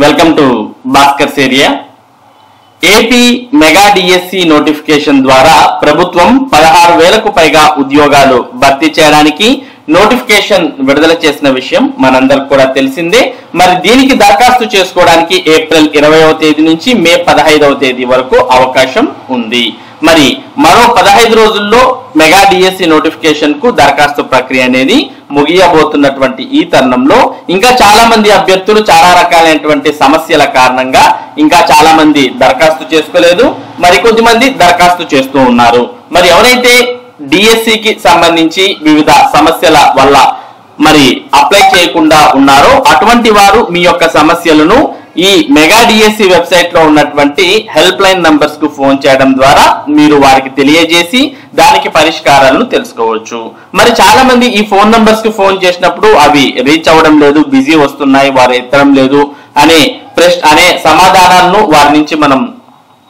Welcome to Bhaskar area. AP mega DSC notification ద్వారా ప్రభుత్వం 16,000కు పైగా ఉద్యోగాలు భర్తీ చేయడానికి నోటిఫికేషన్ విడుదల చేసిన విషయం మనందరికి కూడా తెలిసిందే. మరి దీనికి దరఖాస్తు చేసుకోవడానికి ఏప్రిల్ 20వ తేదీ నుంచి మే 15వ తేదీ వరకు అవకాశం ఉంది. మరి మరో 15 రోజుల్లో మెగా డిఎస్సి నోటిఫికేషన్ కు దరఖాస్తు ప్రక్రియ అనేది ముగియబోతున్నటువంటి ఈ తరుణంలో ఇంకా చాలా మంది అభ్యర్థులు చాలా రకాలైనటువంటి సమస్యల కారణంగా ఇంకా చాలా మంది దరఖాస్తు చేసుకోలేదు. మరి కొద్దిమంది దరఖాస్తు చేస్తూ ఉన్నారు. మరి ఎవరైతే డిఎస్సికి సంబంధించి వివిధ సమస్యల వల్ల మరి అప్లై చేయకుండా ఉన్నారో అటువంటి వారు మీ యొక్క సమస్యలను ఈ మెగా డిఎస్సి వెబ్సైట్ లో ఉన్నటువంటి హెల్ప్ లైన్ నంబర్స్ కు ఫోన్ చేయడం ద్వారా మీరు వారికి తెలియజేసి దానికి పరిష్కారాలను తెలుసుకోవచ్చు. మరి చాలా మంది ఈ ఫోన్ నంబర్స్ కు ఫోన్ చేసినప్పుడు అవి రీచ్ అవ్వడం లేదు, బిజీ వస్తున్నాయి, వారు ఎత్తడం లేదు అనే సమాధానాలను వారి నుంచి మనం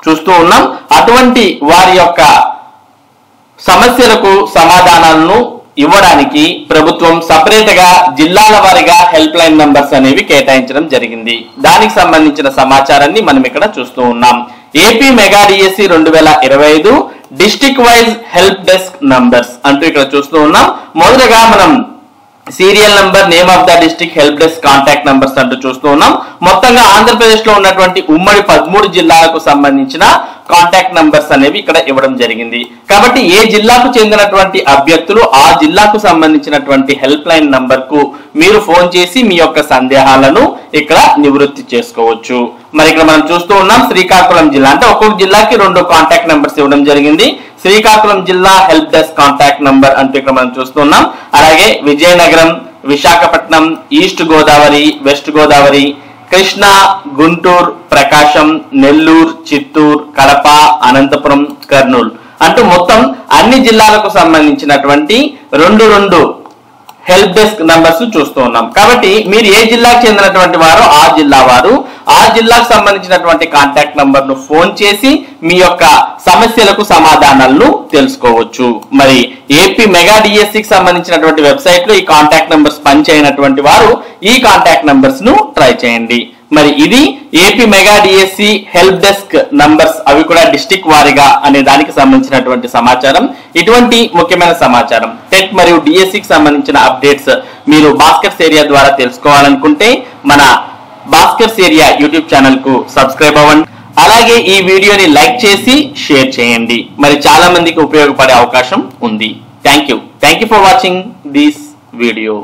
చూస్తూ ఉన్నాం. అటువంటి వారి యొక్క సమస్యలకు సమాధానాలను ఇవ్వడానికి ప్రభుత్వం సపరేట్ గా జిల్లాల వారీగా హెల్ప్ లైన్ నంబర్స్ అనేవి కేటాయించడం జరిగింది. దానికి సంబంధించిన సమాచారాన్ని మనం ఇక్కడ చూస్తూ ఉన్నాం. AP mega DSC 2025 district wise help desk numbers అంటూ ఇక్కడ చూస్తూ ఉన్నాం. మొదటగా మనం serial number, name of the district, help desk contact numbers అంటూ చూస్తూ ఉన్నాం. మొత్తంగా ఆంధ్రప్రదేశ్ లో ఉన్నటువంటి ఉమ్మడి 13 జిల్లాలకు సంబంధించిన కాంటాక్ట్ నంబర్స్ అనేవి ఇక్కడ ఇవ్వడం జరిగింది. కాబట్టి ఏ జిల్లాకు చెందినటువంటి అభ్యర్థులు ఆ జిల్లాకు సంబంధించినటువంటి హెల్ప్ లైన్ నంబర్ కు మీరు ఫోన్ చేసి మీ యొక్క సందేహాలను ఇక్కడ నివృత్తి చేసుకోవచ్చు. మరి ఇక్కడ మనం చూస్తూ ఉన్నాం శ్రీకాకుళం జిల్లా, అంటే ఒక్కొక్క జిల్లాకి 2 కాంటాక్ట్ నంబర్స్ ఇవ్వడం జరిగింది. శ్రీకాకుళం జిల్లా హెల్ప్ డెస్క్ కాంటాక్ట్ నంబర్ అంటూ ఇక్కడ మనం చూస్తున్నాం. అలాగే విజయనగరం, విశాఖపట్నం, ఈస్ట్ గోదావరి, వెస్ట్ గోదావరి, కృష్ణా, గుంటూరు, ప్రకాశం, నెల్లూరు, చిత్తూరు, కడప, అనంతపురం, కర్నూలు అంటూ మొత్తం అన్ని జిల్లాలకు సంబంధించినటువంటి 2 హెల్ప్ డెస్క్ నంబర్స్ చూస్తూ ఉన్నాం. కాబట్టి మీరు ఏ జిల్లాకు చెందినటువంటి వారో ఆ జిల్లా వారు ఆ జిల్లాకు సంబంధించినటువంటి కాంటాక్ట్ నంబర్ ను ఫోన్ చేసి మీ యొక్క సమస్యలకు సమాధానాలను తెలుసుకోవచ్చు. మరి ఏపీ మెగా డిఎస్సికి సంబంధించినటువంటి వెబ్సైట్ లో ఈ కాంటాక్ట్ నంబర్స్ పనిచేయనటువంటి వారు ఈ కాంటాక్ట్ నంబర్స్ ను ట్రై చేయండి. మరి ఇది AP mega DSC help desk numbers, అవి కూడా డిస్ట్రిక్ట్ వారీగా అనే దానికి సంబంధించినటువంటి సమాచారం. ఇటువంటి ముఖ్యమైన సమాచారం టెట్ మరియు డిఎస్సికి సంబంధించిన అప్డేట్స్ మీరు భాస్కర్ ఏరియా ద్వారా తెలుసుకోవాలనుకుంటే మన భాస్కర్ ఏరియా యూట్యూబ్ ఛానల్ కు సబ్స్క్రైబ్ అవ్వండి. అలాగే ఈ వీడియోని లైక్ చేసి షేర్ చేయండి. మరి చాలా మందికి ఉపయోగపడే అవకాశం ఉంది. Thank you for watching this video.